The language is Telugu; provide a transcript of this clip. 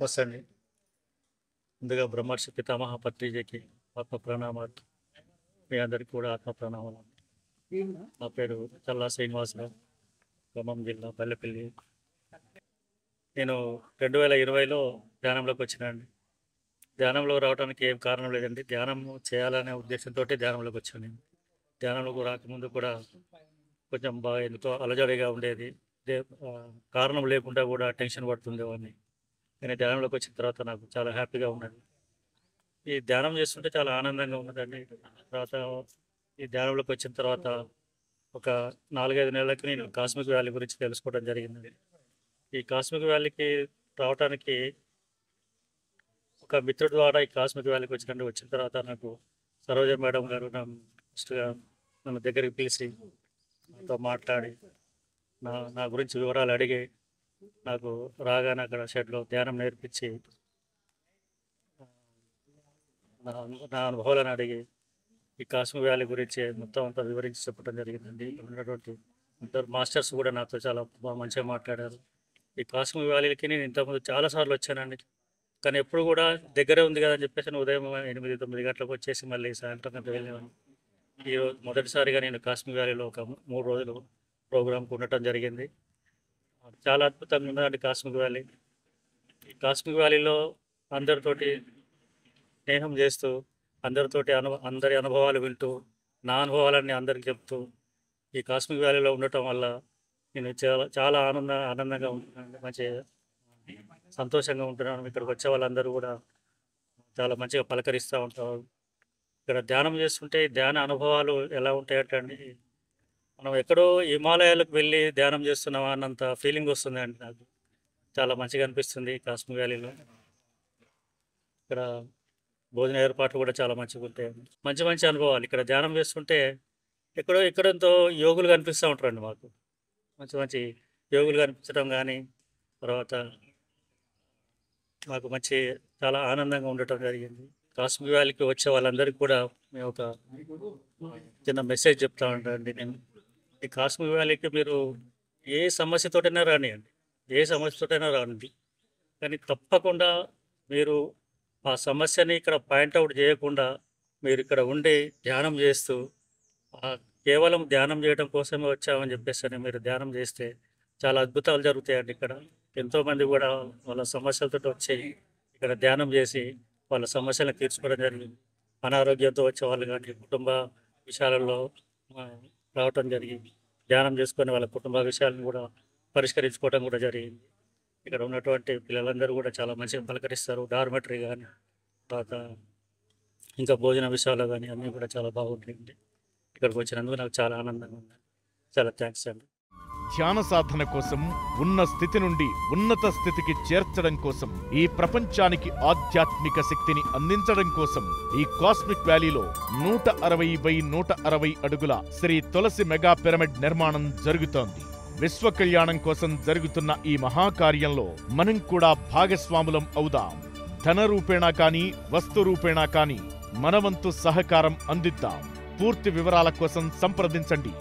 వస్తుంది. ముందుగా బ్రహ్మర్షి పితామహ పత్రిజీకి ఆత్మ ప్రణామాలు. మీ అందరికీ కూడా ఆత్మ ప్రణామాలు. నా పేరు చల్లా శ్రీనివాసరావు, ఖమ్మం జిల్లా పల్లెపల్లి. నేను 2020లో ధ్యానంలోకి వచ్చినానండి. ధ్యానంలో రావడానికి ఏం కారణం లేదండి, ధ్యానం చేయాలనే ఉద్దేశంతో ధ్యానంలోకి వచ్చాను. నేను ధ్యానంలోకి రాకముందు కూడా కొంచెం బాగా ఎందుకో అలజడిగా ఉండేది. కారణం లేకుండా కూడా టెన్షన్ పడుతుండేవాడిని. కానీ ధ్యానంలోకి వచ్చిన తర్వాత నాకు చాలా హ్యాపీగా ఉన్నది. ఈ ధ్యానం చేస్తుంటే చాలా ఆనందంగా ఉన్నదండి. తర్వాత ఈ ధ్యానంలోకి వచ్చిన తర్వాత ఒక 4-5 నెలలకి నేను కాస్మిక్ వ్యాలీ గురించి తెలుసుకోవడం జరిగింది. ఈ కాస్మిక్ వ్యాలీకి రావడానికి ఒక మిత్రుడి ద్వారా ఈ కాస్మిక్ వ్యాలీకి వచ్చిన తర్వాత నాకు సరోజ మేడం గారు ఫస్ట్గా నన్ను దగ్గరికి పిలిచి నాతో మాట్లాడి నా గురించి వివరాలు అడిగి నాకు రాగానే అక్కడ షెడ్లో ధ్యానం నేర్పించి నా అనుభవాలను అడిగి ఈ కాస్మిక్ వ్యాలీ గురించి మొత్తం అంతా వివరించి చెప్పడం జరిగిందండి. ఉన్నటువంటి ఇద్దరు మాస్టర్స్ కూడా నాతో చాలా బాగా మంచిగా మాట్లాడారు. ఈ కాస్మిక్ వ్యాలీకి నేను ఇంతకుముందు చాలాసార్లు వచ్చానండి, కానీ ఎప్పుడు కూడా దగ్గరే ఉంది కదా అని చెప్పేసి ఉదయం 8-9 గంటలకు వచ్చేసి మళ్ళీ సాయంత్రం గంట వెళ్ళేవాడిని. ఈరోజు మొదటిసారిగా నేను కాస్మిక్ వ్యాలీలో ఒక 3 రోజులు ప్రోగ్రాంకి ఉండటం జరిగింది. చాలా అద్భుతంగా ఉన్నదండి కాస్మిక్ వ్యాలీ. ఈ కాస్మిక్ వ్యాలీలో అందరితోటి స్నేహం చేస్తూ, అందరి అనుభవాలు వింటూ, నా అనుభవాలన్నీ అందరికి చెప్తూ ఈ కాస్మిక్ వ్యాలీలో ఉండటం వల్ల నేను చాలా ఆనందంగా ఉంటున్నాను, మంచి సంతోషంగా ఉంటున్నాను. ఇక్కడికి వచ్చే వాళ్ళందరూ కూడా చాలా మంచిగా పలకరిస్తూ ఉంటారు. ఇక్కడ ధ్యానం చేస్తుంటే ధ్యాన అనుభవాలు ఎలా ఉంటాయంటే అండి, మనం ఎక్కడో హిమాలయాలకు వెళ్ళి ధ్యానం చేస్తున్నామా అన్నంత ఫీలింగ్ వస్తుంది అండి. నాకు చాలా మంచిగా అనిపిస్తుంది కాస్మిక్ వ్యాలీలో. ఇక్కడ భోజన ఏర్పాట్లు కూడా చాలా మంచిగా ఉంటాయి. మంచి అనుభవాలు. ఇక్కడ ధ్యానం చేస్తుంటే ఎక్కడెంతో యోగులు కనిపిస్తూ ఉంటారండి. మాకు మంచి యోగులు కనిపించడం కానీ, తర్వాత మాకు చాలా ఆనందంగా ఉండటం జరిగింది. కాస్మిక్ వ్యాలీకి వచ్చే వాళ్ళందరికీ కూడా మేము ఒక చిన్న మెసేజ్ చెప్తా ఉంటానండి. నేను ఈ కాస్మిక్ వ్యాలీకి మీరు ఏ సమస్యతోటైనా రాండి, కానీ తప్పకుండా మీరు ఆ సమస్యని ఇక్కడ పాయింట్అవుట్ చేయకుండా మీరు ఇక్కడ ఉండి ధ్యానం చేస్తూ, కేవలం ధ్యానం చేయడం కోసమే వచ్చామని చెప్పేసి మీరు ధ్యానం చేస్తే చాలా అద్భుతాలు జరుగుతాయండి. ఇక్కడ ఎంతోమంది కూడా వాళ్ళ సమస్యలతో వచ్చి ఇక్కడ ధ్యానం చేసి వాళ్ళ సమస్యలను తీర్చుకోవడం జరిగింది. అనారోగ్యంతో వచ్చే వాళ్ళు కానీ కుటుంబ విషయాలలో రావటం జరిగింది. ధ్యానం చేసుకొని వాళ్ళ కుటుంబ విషయాలను కూడా పరిష్కరించుకోవడం కూడా జరిగింది. ఇక్కడ ఉన్నటువంటి పిల్లలందరూ కూడా చాలా మంచిగా పలకరిస్తారు. డార్మెటరీ కానీ, తర్వాత ఇంకా భోజన విషయాలు కానీ అన్నీ కూడా చాలా బాగుంటాయండి. ఇక్కడికి వచ్చినందుకు నాకు చాలా ఆనందంగా ఉంది. చాలా థ్యాంక్స్ అండి. ధ్యాన సాధన కోసం ఉన్న స్థితి నుండి ఉన్నత స్థితికి చేర్చడం కోసం, ఈ ప్రపంచానికి ఆధ్యాత్మిక శక్తిని అందించడం కోసం ఈ కాస్మిక్ వ్యాలీలో 160x160 అడుగుల శ్రీ తులసి మెగా పిరమిడ్ నిర్మాణం జరుగుతోంది. విశ్వ కళ్యాణం కోసం జరుగుతున్న ఈ మహాకార్యంలో మనం కూడా భాగస్వాములం అవుదాం. ధన రూపేణా కానీ, వస్తు రూపేణా కానీ మనవంతు సహకారం అందిద్దాం. పూర్తి వివరాల కోసం సంప్రదించండి